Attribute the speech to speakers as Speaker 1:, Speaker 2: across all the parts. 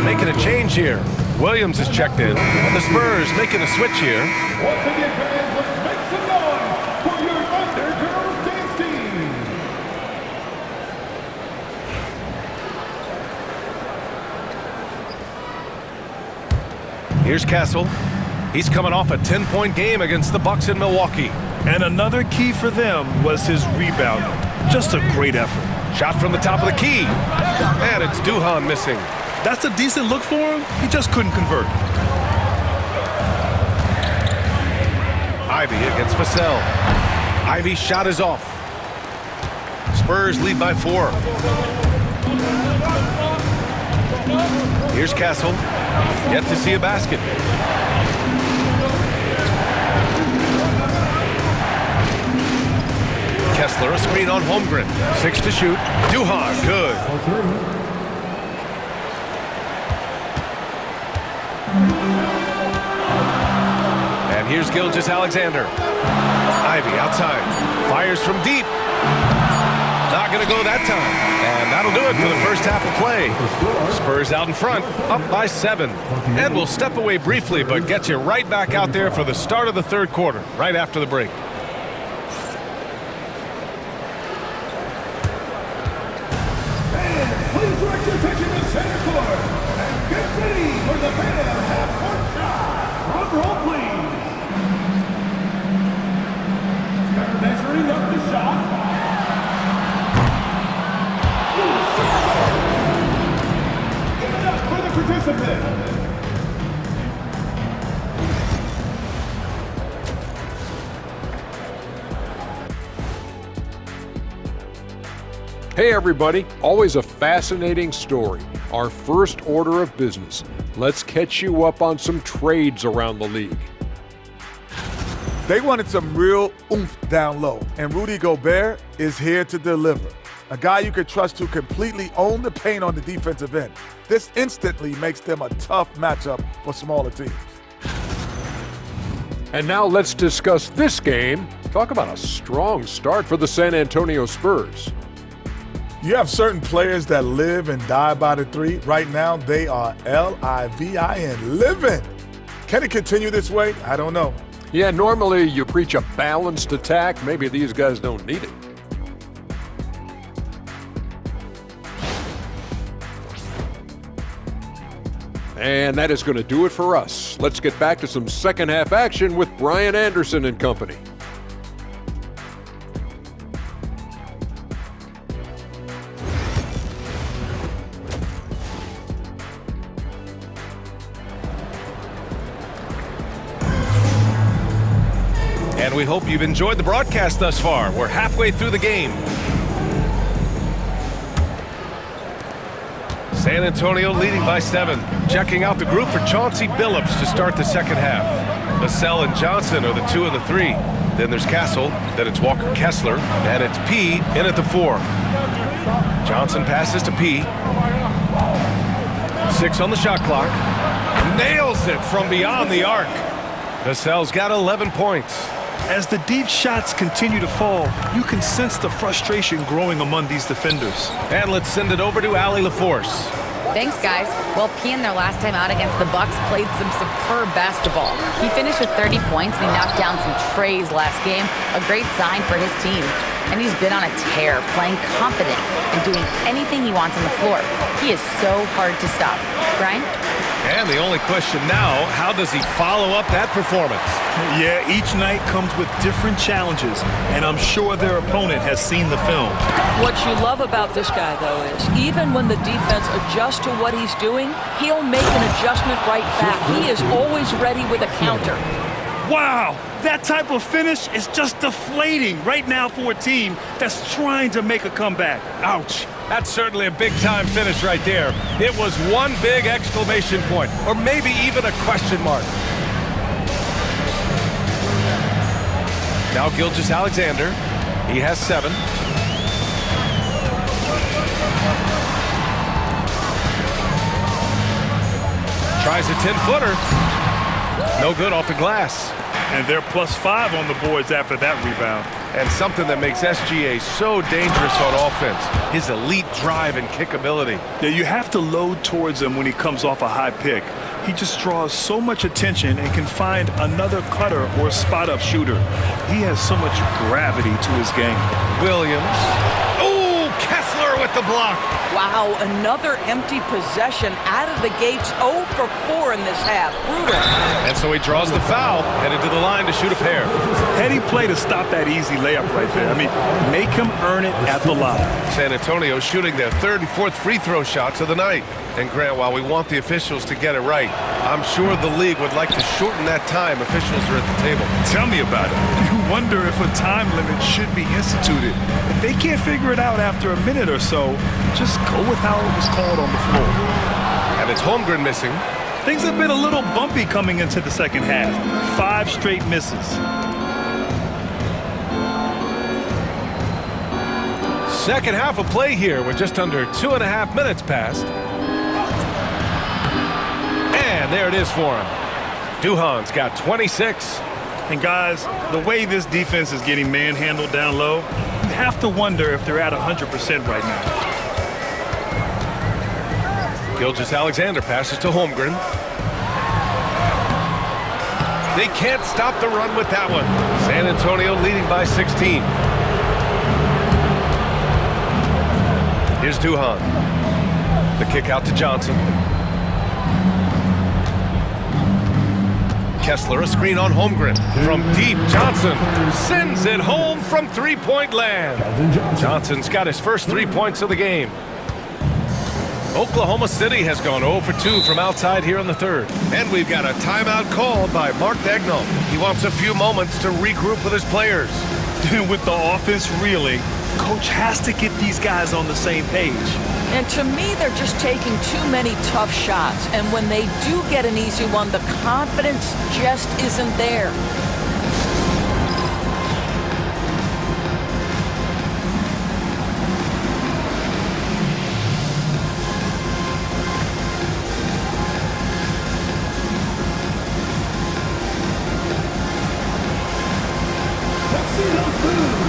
Speaker 1: making a change here. Williams is checked in. The Spurs making a switch here.
Speaker 2: Once again, fans, let's make some noise for your Thunder Girls dance team.
Speaker 1: Here's Castle. He's coming off a 10-point game against the Bucks in Milwaukee.
Speaker 3: And another key for them was his rebounding. Just a great effort.
Speaker 1: Shot from the top of the key. And it's Duhan missing.
Speaker 3: That's a decent look for him. He just couldn't convert.
Speaker 1: Ivy against Vassell. Ivy's shot is off. Spurs lead by 4. Here's Castle. Yet to see a basket. Kessler, a screen on Holmgren. 6 to shoot. Duhan, good. And here's Gilgeous-Alexander. Ivy outside. Fires from deep. Not going to go that time. And that'll do it for the first half of play. Spurs out in front, up by 7. And we'll step away briefly, but get you right back out there for the start of the third quarter, right after the break.
Speaker 2: Please direct your attention to center court and get ready for the fan half-court shot. Drum roll, please. They're measuring up the shot. Give it up for the participant.
Speaker 4: Hey everybody, always a fascinating story. Our first order of business. Let's catch you up on some trades around the league.
Speaker 5: They wanted some real oomph down low, and Rudy Gobert is here to deliver. A guy you can trust to completely own the paint on the defensive end. This instantly makes them a tough matchup for smaller teams.
Speaker 4: And now let's discuss this game. Talk about a strong start for the San Antonio Spurs.
Speaker 5: You have certain players that live and die by the three. Right now, they are L-I-V-I-N, living. Can it continue this way? I don't know.
Speaker 4: Yeah, normally you preach a balanced attack. Maybe these guys don't need it. And that is going to do it for us. Let's get back to some second half action with Brian Anderson and company.
Speaker 1: And we hope you've enjoyed the broadcast thus far. We're halfway through the game. San Antonio leading by 7. Checking out the group for Chauncey Billups to start the second half. Vassell and Johnson are the 2 and the 3. Then there's Castle, then it's Walker Kessler, and it's P in at the 4. Johnson passes to P. 6 on the shot clock. Nails it from beyond the arc. Vassell's got 11 points.
Speaker 3: As the deep shots continue to fall, you can sense the frustration growing among these defenders.
Speaker 1: And let's send it over to Allie LaForce.
Speaker 6: Thanks, guys. Well, P in their last time out against the Bucks played some superb basketball. He finished with 30 points and he knocked down some trays last game. A great sign for his team. And he's been on a tear, playing confident and doing anything he wants on the floor. He is so hard to stop. Brian?
Speaker 1: And the only question now, how does he follow up that performance?
Speaker 3: Yeah, each night comes with different challenges, and I'm sure their opponent has seen the film.
Speaker 7: What you love about this guy, though, is even when the defense adjusts to what he's doing, he'll make an adjustment right back. He is always ready with a counter.
Speaker 3: Wow, that type of finish is just deflating right now for a team that's trying to make a comeback.
Speaker 1: Ouch. That's certainly a big-time finish right there. It was one big exclamation point, or maybe even a question mark. Now Gilgeous-Alexander. He has 7. Tries a 10-footer. No good off the glass.
Speaker 3: And they're +5 on the boards after that rebound.
Speaker 1: and something that makes SGA so dangerous on offense, his elite drive and kick ability.
Speaker 3: Yeah, you have to load towards him when he comes off a high pick. He just draws so much attention and can find another cutter or spot-up shooter. He has so much gravity to his game.
Speaker 1: Williams. Oh, Kessler with the block.
Speaker 7: Wow, another empty possession out of the gates. 0 for 4 in this half. Brutal.
Speaker 1: And so he draws the foul, headed to the line to shoot a pair.
Speaker 3: Heady play to stop that easy layup right there. I mean, make him earn it at the line.
Speaker 1: San Antonio shooting their 3rd and 4th free throw shots of the night. And Grant, while we want the officials to get it right, I'm sure the league would like to shorten that time officials are at the table.
Speaker 3: Tell me about it. You wonder if a time limit should be instituted. If they can't figure it out after a minute or so, just go with how it was called on the floor.
Speaker 1: And it's Holmgren missing.
Speaker 3: Things have been a little bumpy coming into the second half. 5 straight misses.
Speaker 1: Second half of play here with just under 2.5 minutes passed. And there it is for him. Duhan's got 26.
Speaker 3: And guys, the way this defense is getting manhandled down low, you have to wonder if they're at 100% right now.
Speaker 1: Gilgeous-Alexander passes to Holmgren. They can't stop the run with that one. San Antonio leading by 16. Here's Duhan. The kick out to Johnson. Kessler, a screen on Holmgren. From deep, Johnson sends it home from three-point land. Johnson's got his first 3 points of the game. Oklahoma City has gone 0 for 2 from outside here in the third. And we've got a timeout called by Mark Daigneault. He wants a few moments to regroup with his players.
Speaker 3: With the offense reeling, coach has to get these guys on the same page.
Speaker 7: And to me, they're just taking too many tough shots. And when they do get an easy one, the confidence just isn't there.
Speaker 2: Let's see those moves.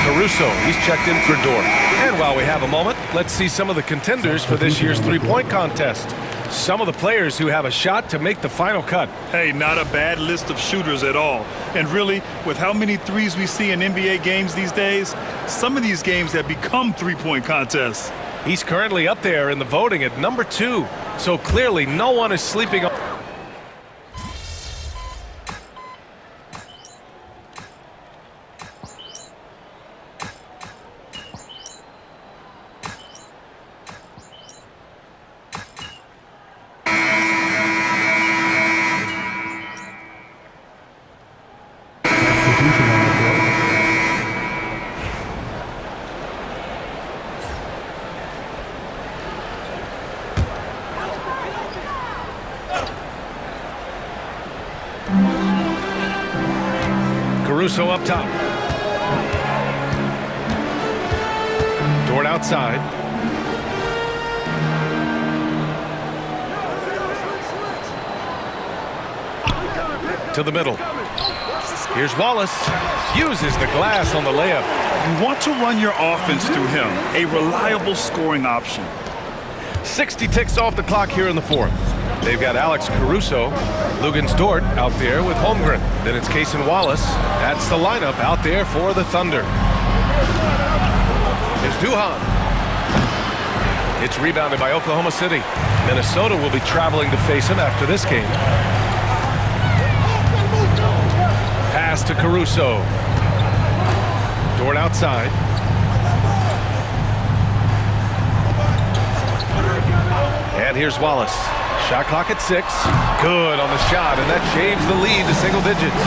Speaker 1: Caruso, he's checked in for Dort. And while we have a moment, let's see some of the contenders for this year's three-point contest. Some of the players who have a shot to make the final cut.
Speaker 3: Hey, not a bad list of shooters at all. And really, with how many threes we see in NBA games these days, some of these games have become three-point contests.
Speaker 1: He's currently up there in the voting at number 2. So clearly no one is sleeping on. Caruso up top. Dort outside. To the middle. Here's Wallace. Uses the glass on the layup.
Speaker 3: You want to run your offense through him, a reliable scoring option.
Speaker 1: 60 ticks off the clock here in the fourth. They've got Alex Caruso, Luguentz Dort out there with Holmgren. Then it's Cason Wallace. That's the lineup out there for the Thunder. Here's Duhan. It's rebounded by Oklahoma City. Minnesota will be traveling to face him after this game. Pass to Caruso. Dort outside. And here's Wallace. Shot clock at 6. Good on the shot, and that shaves the lead to single digits.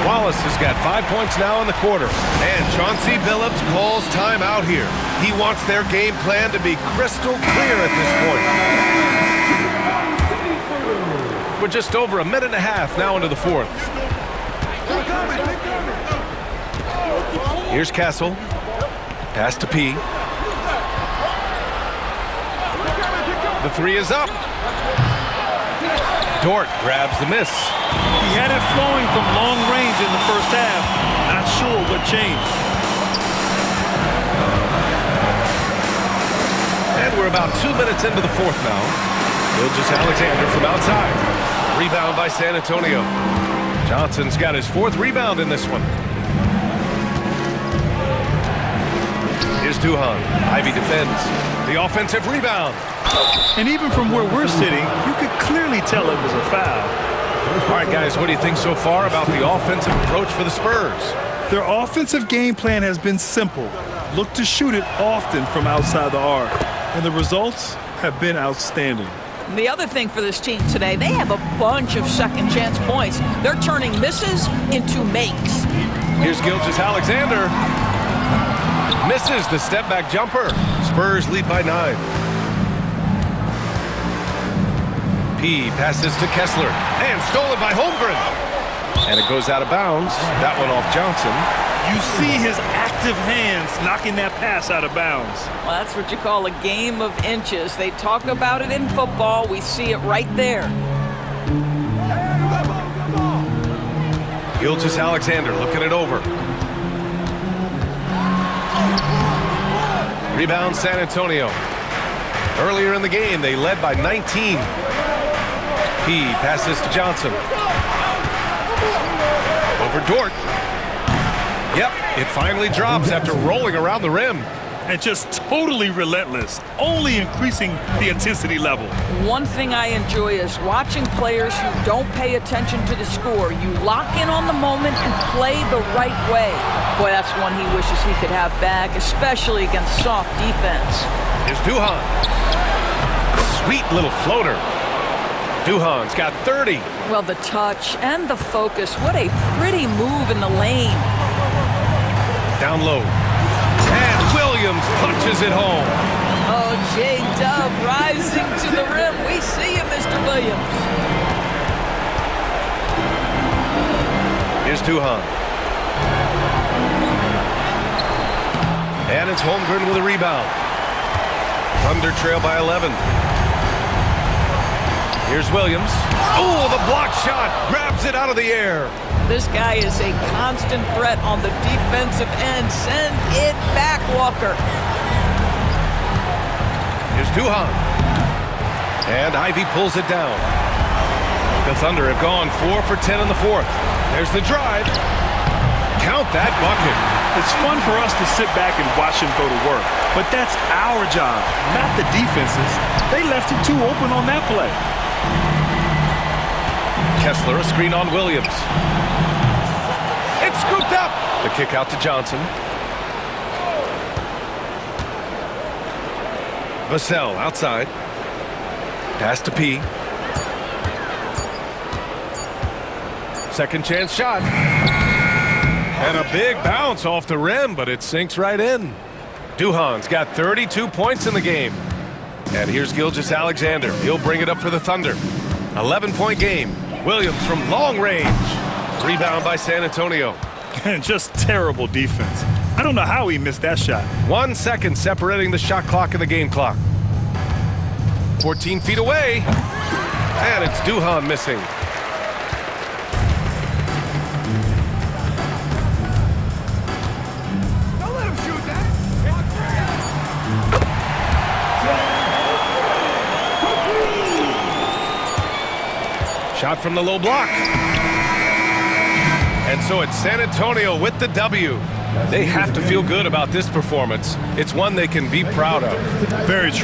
Speaker 1: Wallace has got 5 points now in the quarter. And Chauncey Billups calls timeout here. He wants their game plan to be crystal clear at this point. We're just over a minute and a half now into the fourth. Here's Castle. Pass to P. The three is up. Dort grabs the miss.
Speaker 3: He had it flowing from long range in the first half. Not sure what changed.
Speaker 1: And we're about 2 minutes into the fourth now. Gilgeous-Alexander from outside. Rebound by San Antonio. Johnson's got his 4th rebound in this one. Here's Duhan. Ivy defends. The offensive rebound.
Speaker 3: And even from where we're sitting, you could clearly tell it was a foul.
Speaker 1: All right, guys, what do you think so far about the offensive approach for the Spurs?
Speaker 3: Their offensive game plan has been simple. Look to shoot it often from outside the arc. And the results have been outstanding.
Speaker 7: The other thing for this team today, they have a bunch of second chance points. They're turning misses into makes.
Speaker 1: Here's Gilgeous-Alexander. Misses the step back jumper. Spurs lead by 9. P passes to Kessler, and stolen by Holmgren. And it goes out of bounds. That one off Johnson.
Speaker 3: You see his active hands knocking that pass out of bounds.
Speaker 7: Well, that's what you call a game of inches. They talk about it in football. We see it right there.
Speaker 1: Gilgeous-Alexander looking it over. Rebound San Antonio. Earlier in the game, they led by 19. P passes to Johnson. Over Dort. Yep, it finally drops after rolling around the rim.
Speaker 3: And just totally relentless, only increasing the intensity level.
Speaker 7: One thing I enjoy is watching players who don't pay attention to the score. You lock in on the moment and play the right way. Boy, that's one he wishes he could have back, especially against soft defense.
Speaker 1: Here's Duhan. Sweet little floater. Duhan's got 30.
Speaker 7: Well, the touch and the focus. What a pretty move in the lane.
Speaker 1: Down low. And Williams punches it home.
Speaker 7: Oh, J-Dub rising to the rim. We see you, Mr. Williams.
Speaker 1: Here's Duhan. And it's Holmgren with a rebound. Thunder trail by 11. Here's Williams. Oh, the block shot. Grabs it out of the air.
Speaker 7: This guy is a constant threat on the defensive end. Send it back, Walker.
Speaker 1: Here's Duhan. And Ivy pulls it down. The Thunder have gone 4 for 10 in the fourth. There's the drive. Count that bucket.
Speaker 3: It's fun for us to sit back and watch him go to work. But that's our job, not the defense's. They left it too open on that play.
Speaker 1: Kessler, a screen on Williams. It's scooped up. The kick out to Johnson. Vassell outside. Pass to P. Second chance shot. And a big bounce off the rim, but it sinks right in. Duhan's got 32 points in the game. And here's Gilgeous-Alexander. He'll bring it up for the Thunder. 11-point game. Williams from long range. Rebound by San Antonio.
Speaker 3: And just terrible defense. I don't know how he missed that shot.
Speaker 1: 1 second separating the shot clock and the game clock. 14 feet away. And it's Duhan missing.
Speaker 2: Don't let him shoot that.
Speaker 1: Shot from the low block. And so it's San Antonio with the W. They have to feel good about this performance. It's one they can be proud of.
Speaker 3: Very true.